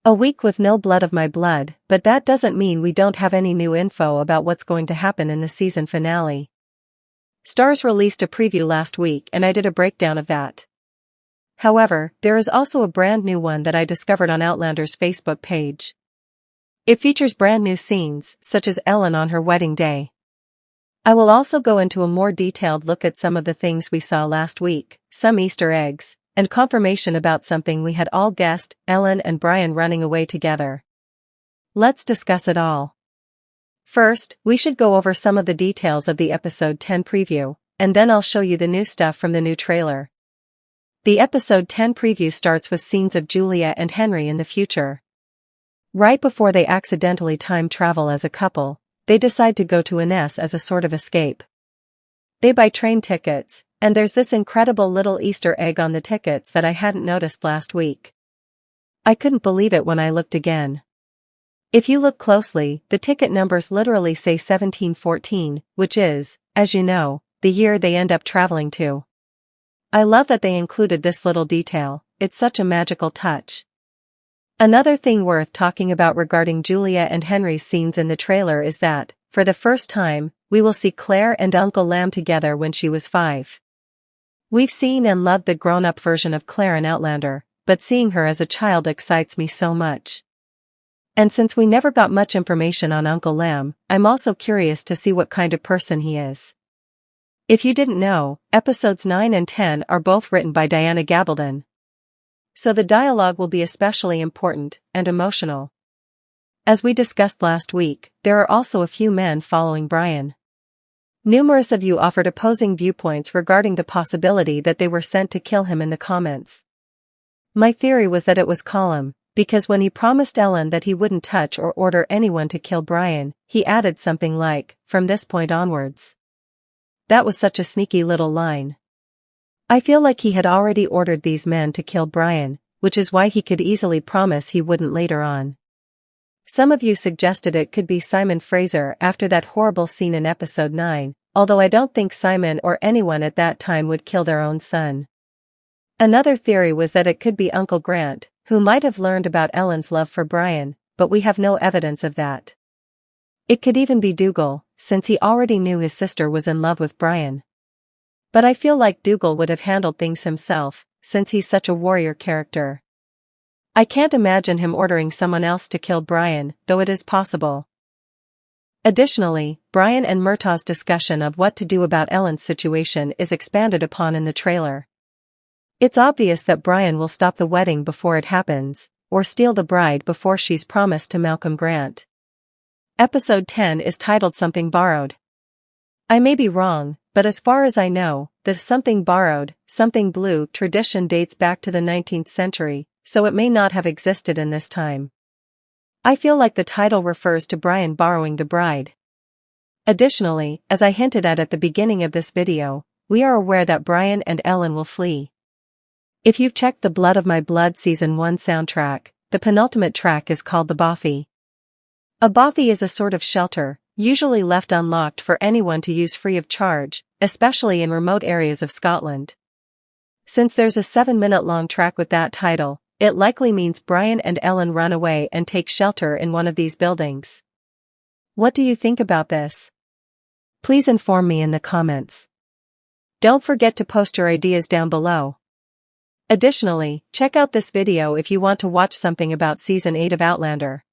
A week with no blood of my blood, but that doesn't mean we don't have any new info about what's going to happen in the season finale. Starz released a preview last week and I did a breakdown of that. However, there is also a brand new one that I discovered on Outlander's Facebook page. It features brand new scenes, such as Ellen on her wedding day. I will also go into a more detailed look at some of the things we saw last week, some Easter eggs, and confirmation about something we had all guessed, Ellen and Brian running away together. Let's discuss it all. First, we should go over some of the details of the episode 10 preview, and then I'll show you the new stuff from the new trailer. The episode 10 preview starts with scenes of Julia and Henry in the future. Right before they accidentally time travel as a couple, they decide to go to Ines as a sort of escape. They buy train tickets, and there's this incredible little Easter egg on the tickets that I hadn't noticed last week. I couldn't believe it when I looked again. If you look closely, the ticket numbers literally say 1714, which is, as you know, the year they end up traveling to. I love that they included this little detail, it's such a magical touch. Another thing worth talking about regarding Julia and Henry's scenes in the trailer is that, for the first time, we will see Claire and Uncle Lamb together when she was 5. We've seen and loved the grown-up version of Claire in Outlander, but seeing her as a child excites me so much. And since we never got much information on Uncle Lamb, I'm also curious to see what kind of person he is. If you didn't know, episodes 9 and 10 are both written by Diana Gabaldon. So the dialogue will be especially important and emotional. As we discussed last week, there are also a few men following Brian. Numerous of you offered opposing viewpoints regarding the possibility that they were sent to kill him in the comments. My theory was that it was Colm, because when he promised Ellen that he wouldn't touch or order anyone to kill Brian, he added something like, "from this point onwards." That was such a sneaky little line. I feel like he had already ordered these men to kill Brian, which is why he could easily promise he wouldn't later on. Some of you suggested it could be Simon Fraser after that horrible scene in episode 9, although I don't think Simon or anyone at that time would kill their own son. Another theory was that it could be Uncle Grant, who might have learned about Ellen's love for Brian, but we have no evidence of that. It could even be Dougal, since he already knew his sister was in love with Brian. But I feel like Dougal would have handled things himself, since he's such a warrior character. I can't imagine him ordering someone else to kill Brian, though it is possible. Additionally, Brian and Murtaugh's discussion of what to do about Ellen's situation is expanded upon in the trailer. It's obvious that Brian will stop the wedding before it happens, or steal the bride before she's promised to Malcolm Grant. Episode 10 is titled Something Borrowed. I may be wrong, but as far as I know, the something borrowed, something blue tradition dates back to the 19th century, so it may not have existed in this time. I feel like the title refers to Brian borrowing the bride. Additionally, as I hinted at the beginning of this video, we are aware that Brian and Ellen will flee. If you've checked the Blood of My Blood Season 1 soundtrack, the penultimate track is called the Bothy. A bothy is a sort of shelter, usually left unlocked for anyone to use free of charge, especially in remote areas of Scotland. Since there's a 7-minute-long track with that title, it likely means Brian and Ellen run away and take shelter in one of these buildings. What do you think about this? Please inform me in the comments. Don't forget to post your ideas down below. Additionally, check out this video if you want to watch something about Season 8 of Outlander.